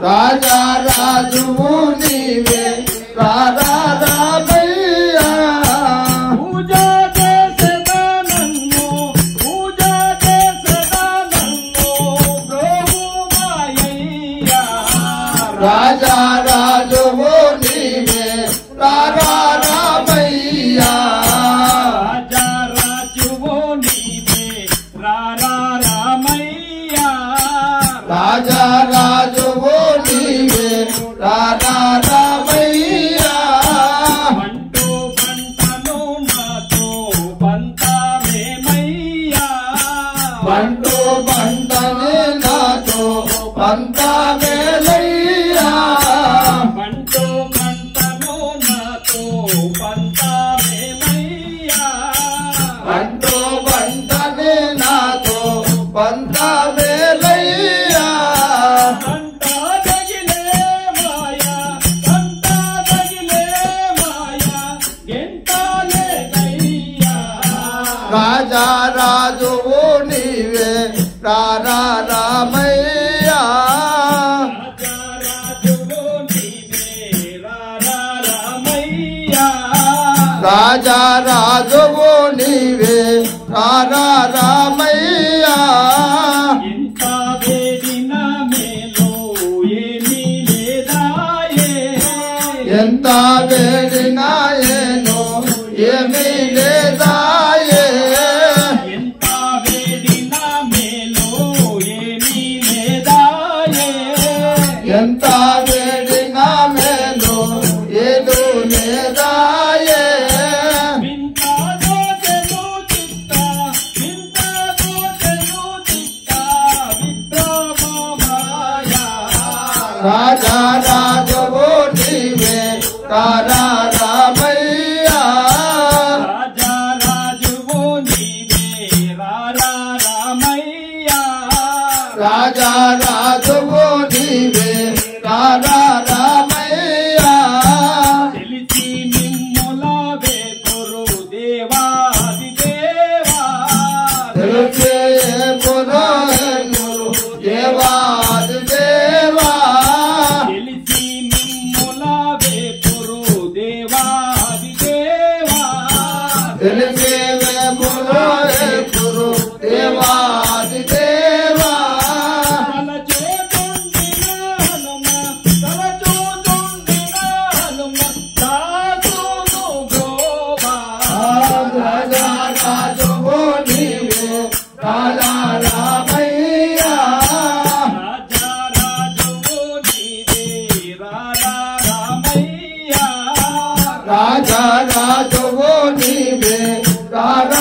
రాజా రాజువు నీవే రారా రామయ్యా పూజ చేసెదా నన్ను పూజ చేసెదా నన్ను ప్రభువాయ్యా రాజా రాజువు నీవే రారా రామయ్యా రాజా రాజువు నీవే రారా రామయ్యా రాజా రాజువు నీవే రారా రామయ్యా పంటూ పంటను నాతో పంతామేమయ్యా పంటూ పంటనే నాతో పంతామేలయ్యా పంటూ పంటను నాతో పంతామేమయ్యా పంటూ పంటనే నాతో పంతామేలయ్యా కంటా తగిలే మాయా కంటా తగిలే మాయా గెంటాలే దయ్యా రాజా రాజువు నీవే రారా రామయ్యా రాజా రాజువు నీవే రారా రామయ్యా రాజా రాజువు నీవే రారా రామయ్యా ఎంత వేడిన మేలు ఏమీ లేదాయే ఎంత వేడినా ఏనో ఏమీ లేదాయే ఎంత వేడిన మేలు ఏమీ లేదాయే ఎంత వేడినా మేలు ఏదో లేదాయే వింత దోచెను చిత్త వింత దోచెను చిత్త విభ్రమమాయా రాజా రాజువు నీవే రారా రామయ్యా రాజా రాజువు నీవే రారా రామయ్యా రాజా రాజువు నీవే రారా రామయ్యా తెలిసి నిమ్ముల వేపురు దేవాది దేవా తెలిసే పురోహితులు దేవాది దేవా తెలిసి నిమ్ముల వేపురు దేవాది దేవా తెలిసే పురోహితులు దేవాది దేవా తలచూచుండిన హనుమ తలచూచుండిన హనుమ దాసును గోవా రాజా రాజువు నీవే రారా రామయ్యా రాజా రాజువు నీవే రారా రామయ్యా రాజా రాజువు నీవే రారా